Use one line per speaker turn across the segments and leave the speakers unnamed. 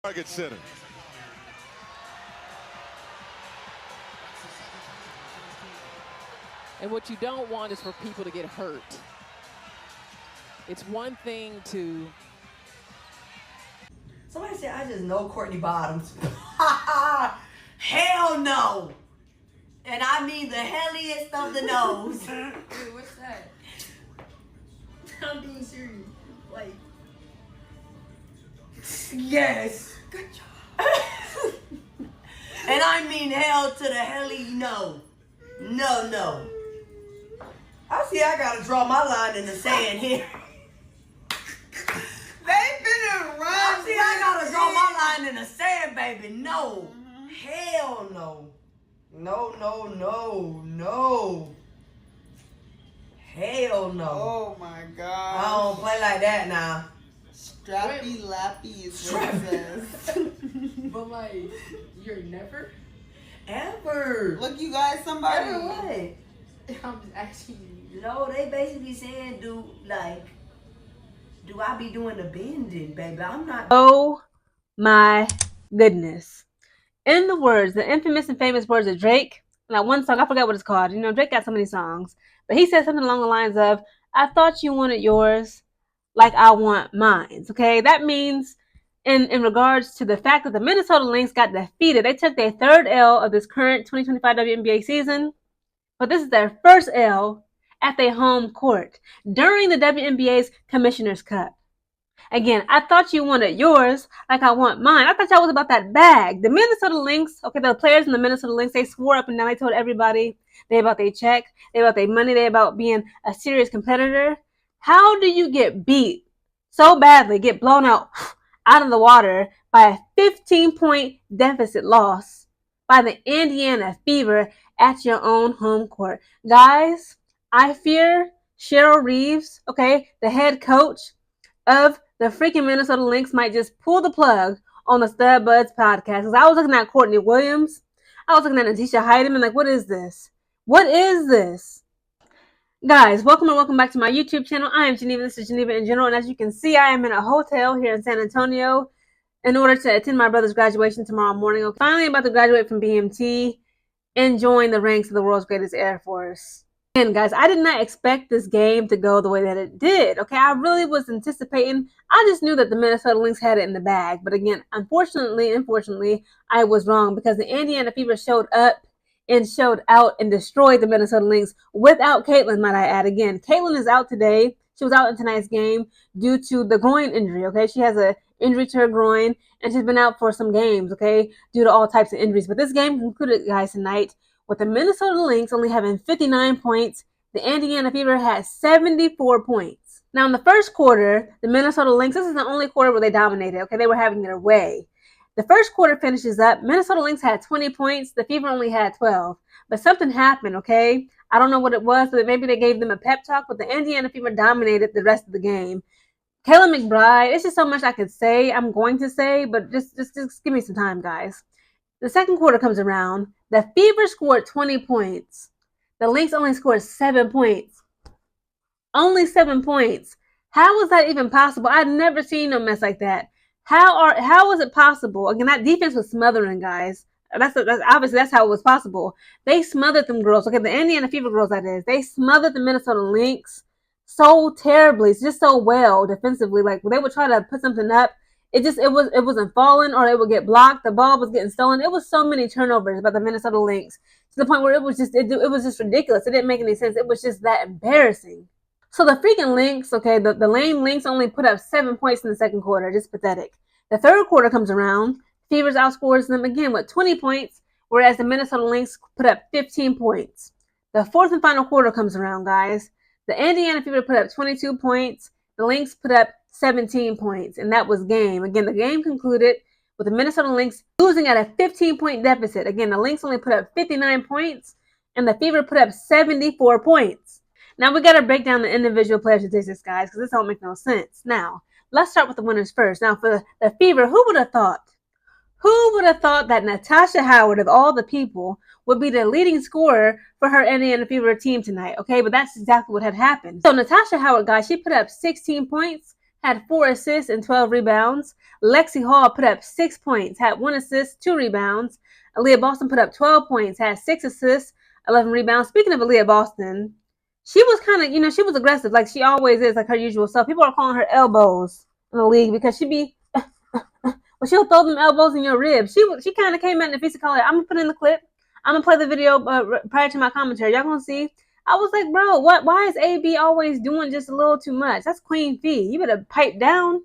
Target center.
And what you don't want is for people to get hurt. It's one thing to...
Somebody said, I just know Courtney Bottoms. Hell no. And I mean the helliest of the nose.
Wait, what's that?
I'm being serious. Like, yes.
Good job.
And I mean hell to the helly no. No. I see I gotta draw my line in the sand here.
They finna run.
I gotta draw my line in the sand, baby. No. Hell no. No. Hell no.
Oh my god.
I don't play like that now.
Strappy lappy is what it says.
But like, you're never?
Ever.
Look, you guys, somebody.
Ever what?
I'm just asking you.
No, they basically saying do I be doing the bending, baby? I'm not.
Oh my goodness. In the infamous and famous words of Drake, now one song, I forgot what it's called. You know, Drake got so many songs, but he said something along the lines of, I thought you wanted yours like I want mine. Okay, that means in regards to the fact that the Minnesota Lynx got defeated. They took their third L of this current 2025 WNBA season, but this is their first L at their home court during the WNBA's Commissioner's Cup. Again, I thought you wanted yours like I want mine. I thought y'all was about that bag. The Minnesota Lynx, okay, the players in the Minnesota Lynx, they swore up and down. They told everybody they about their check, they about their money, they about being a serious competitor. How do you get beat so badly, get blown out of the water by a 15-point deficit loss by the Indiana Fever at your own home court? Guys, I fear Cheryl Reeves, okay, the head coach of the freaking Minnesota Lynx, might just pull the plug on the StudBudz podcast. Because I was looking at Courtney Williams. I was looking at Natisha Heideman. Like, what is this? What is this? Guys, welcome back to my YouTube channel. I am Geneva. This is Geneva in General. And as you can see, I am in a hotel here in San Antonio in order to attend my brother's graduation tomorrow morning. Okay, finally about to graduate from BMT and join the ranks of the world's greatest Air Force. And guys, I did not expect this game to go the way that it did. Okay, I really was anticipating. I just knew that the Minnesota Lynx had it in the bag. But again, unfortunately, I was wrong because the Indiana Fever showed up and showed out and destroyed the Minnesota Lynx without Caitlin, might I add. Again, Caitlin is out today. She was out in tonight's game due to the groin injury. Okay, she has an injury to her groin and she's been out for some games. Okay, due to all types of injuries. But this game concluded, guys, tonight with the Minnesota Lynx only having 59 points. The Indiana Fever had 74 points. Now, in the first quarter, the Minnesota Lynx, this is the only quarter where they dominated. Okay, they were having their way. The first quarter finishes up. Minnesota Lynx had 20 points. The Fever only had 12. But something happened, okay? I don't know what it was, but maybe they gave them a pep talk, but the Indiana Fever dominated the rest of the game. Kayla McBride, it's just so much I could say, I'm going to say, but just give me some time, guys. The second quarter comes around. The Fever scored 20 points. The Lynx only scored 7 points. Only 7 points. How was that even possible? I'd never seen no mess like that. How was it possible? Again, that defense was smothering, guys. That's obviously that's how it was possible. They smothered them girls. Okay, the Indiana Fever girls, that is. They smothered the Minnesota Lynx so terribly, just so well defensively. Like they would try to put something up. It wasn't falling, or it would get blocked. The ball was getting stolen. It was so many turnovers by the Minnesota Lynx to the point where it was just ridiculous. It didn't make any sense. It was just that embarrassing. So the freaking Lynx, okay, the lame Lynx only put up 7 points in the second quarter. Just pathetic. The third quarter comes around. Fevers outscores them again with 20 points, whereas the Minnesota Lynx put up 15 points. The fourth and final quarter comes around, guys. The Indiana Fever put up 22 points. The Lynx put up 17 points, and that was game. Again, the game concluded with the Minnesota Lynx losing at a 15-point deficit. Again, the Lynx only put up 59 points, and the Fever put up 74 points. Now, we got to break down the individual player statistics, guys, because this don't make no sense. Now, let's start with the winners first. Now, for the Fever, who would have thought? Who would have thought that Natasha Howard, of all the people, would be the leading scorer for her Indiana Fever team tonight? Okay, but that's exactly what had happened. So Natasha Howard, guys, she put up 16 points. had 4 assists and 12 rebounds. Lexi Hall put up 6 points, had 1 assist, 2 rebounds. Aliyah Boston put up 12 points, had 6 assists, 11 rebounds. Speaking of Aliyah Boston, she was kind of, she was aggressive, like she always is, like her usual self. People are calling her elbows in the league because she be, well, she'll throw them elbows in your ribs. She kind of came out in the physical color. I'm going to put in the clip. I'm going to play the video prior to my commentary. Y'all going to see. I was like, bro, why is AB always doing just a little too much? That's Queen Phee. You better pipe down.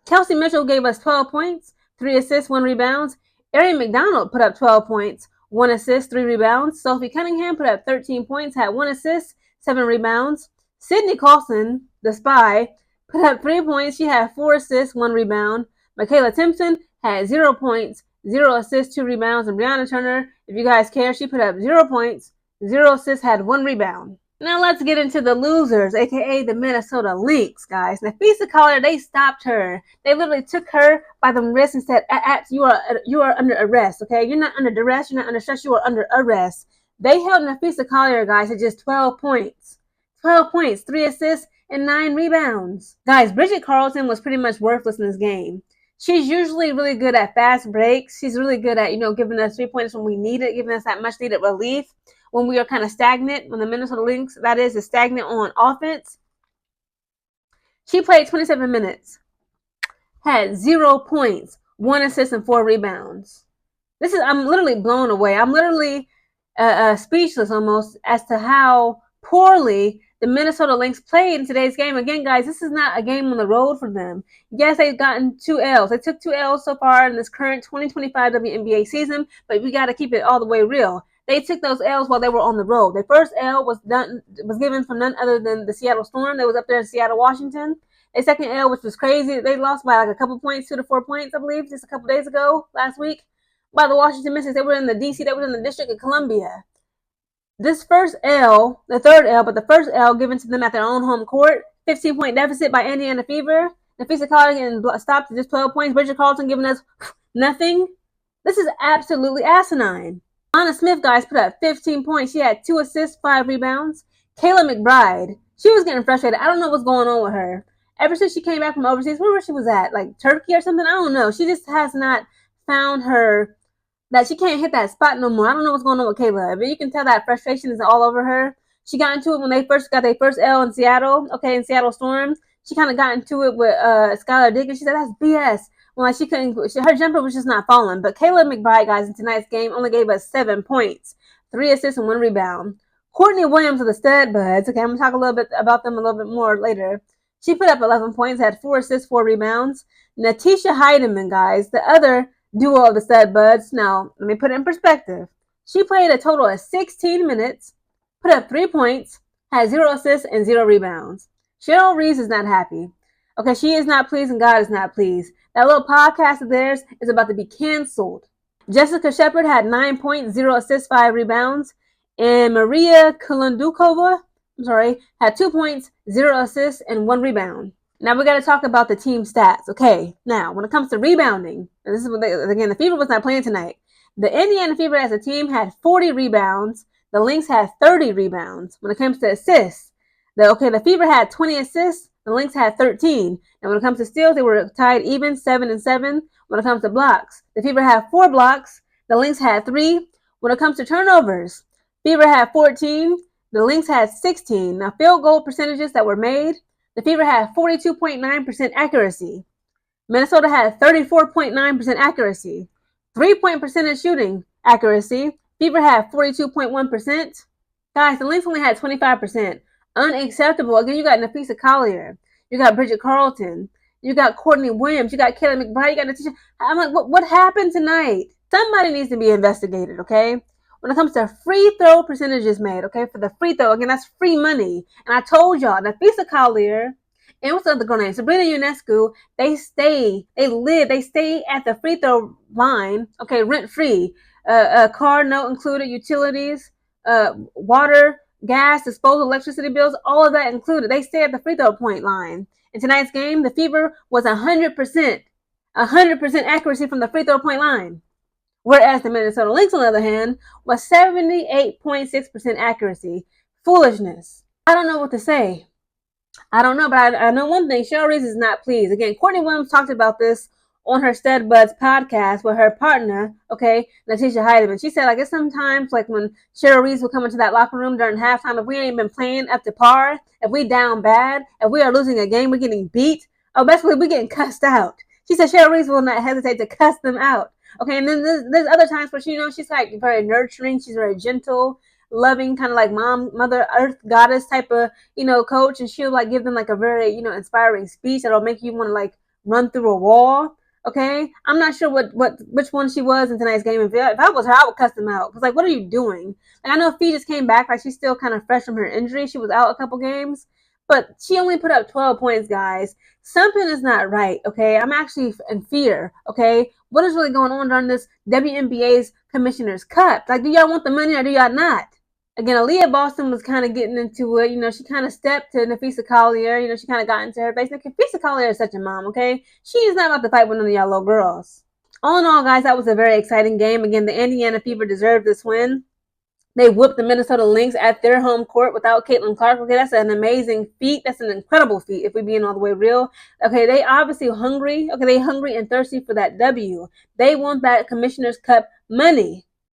Kelsey Mitchell gave us 12 points, 3 assists, 1 rebound. Arian McDonald put up 12 points, 1 assist, 3 rebounds. Sophie Cunningham put up 13 points, had 1 assist, 7 rebounds. Sydney Carlson, the spy, put up 3 points. She had 4 assists, 1 rebound. Michaela Timpson had 0 points, 0 assists, 2 rebounds. And Brianna Turner, if you guys care, she put up 0 points, 0 assists, had 1 rebound. Now let's get into the losers, aka the Minnesota Lynx, guys. Nafisa Collier, they stopped her. They literally took her by the wrist and said, you are under arrest, okay? You're not under duress, you're not under stress, you are under arrest. They held Nafisa Collier, guys, to just 12 points. 12 points, 3 assists, and 9 rebounds. Guys, Bridget Carlton was pretty much worthless in this game. She's usually really good at fast breaks. She's really good at, giving us 3 points when we need it, giving us that much needed relief. When we are kind of stagnant, when the Minnesota Lynx, that is stagnant on offense. She played 27 minutes, had 0 points, 1 assist, and 4 rebounds. I'm literally blown away. I'm literally speechless almost as to how poorly the Minnesota Lynx played in today's game. Again, guys, this is not a game on the road for them. Yes, they've gotten 2 L's. They took 2 L's so far in this current 2025 WNBA season, but we got to keep it all the way real. They took those L's while they were on the road. Their first L was given from none other than the Seattle Storm. They was up there in Seattle, Washington. Their second L, which was crazy, they lost by like a couple points, 2 to 4 points, I believe, just a couple days ago, last week, by the Washington Mystics. They were in the DC, they were in the District of Columbia. This first L, the third L, but the first L given to them at their own home court, 15-point deficit by Indiana Fever. Nafisa Collier getting stopped to just 12 points. Bridget Carlton giving us nothing. This is absolutely asinine. Anna Smith, guys, put up 15 points. She had 2 assists, 5 rebounds. Kayla McBride, she was getting frustrated. I don't know what's going on with her. Ever since she came back from overseas, where she was at? Like Turkey or something? I don't know. She just has not found that she can't hit that spot no more. I don't know what's going on with Kayla, but you can tell that frustration is all over her. She got into it when they first got their first L in Seattle, in Seattle Storm. She kind of got into it with Skylar Diggins. She said, that's BS. Well, her jumper was just not falling. But Kayla McBride, guys, in tonight's game only gave us 7 points, 3 assists, and 1 rebound. Courtney Williams of the StudBudz, I'm going to talk a little bit about them a little bit more later. She put up 11 points, had 4 assists, 4 rebounds. Natisha Heidemann, guys, the other duo of the StudBudz. Now, let me put it in perspective. She played a total of 16 minutes, put up 3 points, had 0 assists, and 0 rebounds. Cheryl Reeves is not happy. Okay, she is not pleased and God is not pleased. That little podcast of theirs is about to be canceled. Jessica Shepard had 9 points, 0 assists, 5 rebounds. And Maria Kulundukova, had 2 points, 0 assists, and 1 rebound. Now we got to talk about the team stats. Okay, now when it comes to rebounding, and this is what again, the Fever was not playing tonight. The Indiana Fever as a team had 40 rebounds. The Lynx had 30 rebounds. When it comes to assists, the Fever had 20 assists. The Lynx had 13. And when it comes to steals, they were tied even, 7-7. When it comes to blocks, the Fever had 4 blocks. The Lynx had 3. When it comes to turnovers, Fever had 14. The Lynx had 16. Now, field goal percentages that were made, the Fever had 42.9% accuracy. Minnesota had 34.9% accuracy. 3-point percentage shooting accuracy, Fever had 42.1%. Guys, the Lynx only had 25%. Unacceptable. Again, you got Nafisa Collier. You got Bridget Carlton. You got Courtney Williams. You got Kayla McBride. You got Natisha. I'm like, what happened tonight? Somebody needs to be investigated, okay? When it comes to free throw percentages made, okay? For the free throw, again, that's free money. And I told y'all, Nafisa Collier and what's the other girl name? Sabrina Ionescu, they stay at the free throw line, okay, rent free. Car note included, utilities, water, gas, disposal, electricity bills, all of that included. They stay at the free throw point line. In tonight's game, the Fever was 100% accuracy from the free throw point line. Whereas the Minnesota Lynx, on the other hand, was 78.6% accuracy. Foolishness. I don't know what to say. I don't know, but I know one thing. Cheryl Reese is not pleased. Again, Courtney Williams talked about this on her StudBudz podcast with her partner, okay, Letitia Heidemann. She said, like, it's sometimes like when Cheryl Reese will come into that locker room during halftime, if we ain't been playing up to par, if we down bad, if we are losing a game, we're getting beat, basically we're getting cussed out. She said Cheryl Reese will not hesitate to cuss them out. Okay, and then there's other times where she's like very nurturing, she's very gentle, loving, kind of like mother earth goddess type of coach, and she'll like give them like a very inspiring speech that'll make you want to like run through a wall. Okay, I'm not sure which one she was in tonight's game. If I was her, I would cuss them out. Cause like, what are you doing? Like, I know Phee just came back, like she's still kind of fresh from her injury. She was out a couple games, but she only put up 12 points, guys. Something is not right. Okay, I'm actually in fear. Okay, what is really going on during this WNBA's Commissioner's Cup? Like, do y'all want the money or do y'all not? Again, Aliyah Boston was kind of getting into it. She kind of stepped to Napheesa Collier. She kind of got into her face. Like, Napheesa Collier is such a mom, okay? She's not about to fight with none of y'all little girls. All in all, guys, that was a very exciting game. Again, the Indiana Fever deserved this win. They whooped the Minnesota Lynx at their home court without Caitlin Clark. Okay, that's an amazing feat. That's an incredible feat, if we're being all the way real. Okay, they obviously hungry. Okay, they hungry and thirsty for that W. They want that Commissioner's Cup money.